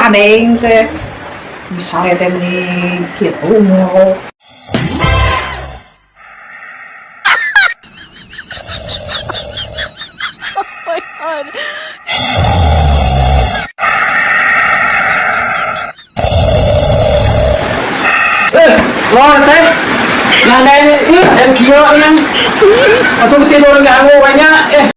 saning teh. Misalnya teh meni kitu mau. my god. Lor teh. Yang ada ini, yang kira yang. Atau tidur nggak banyak.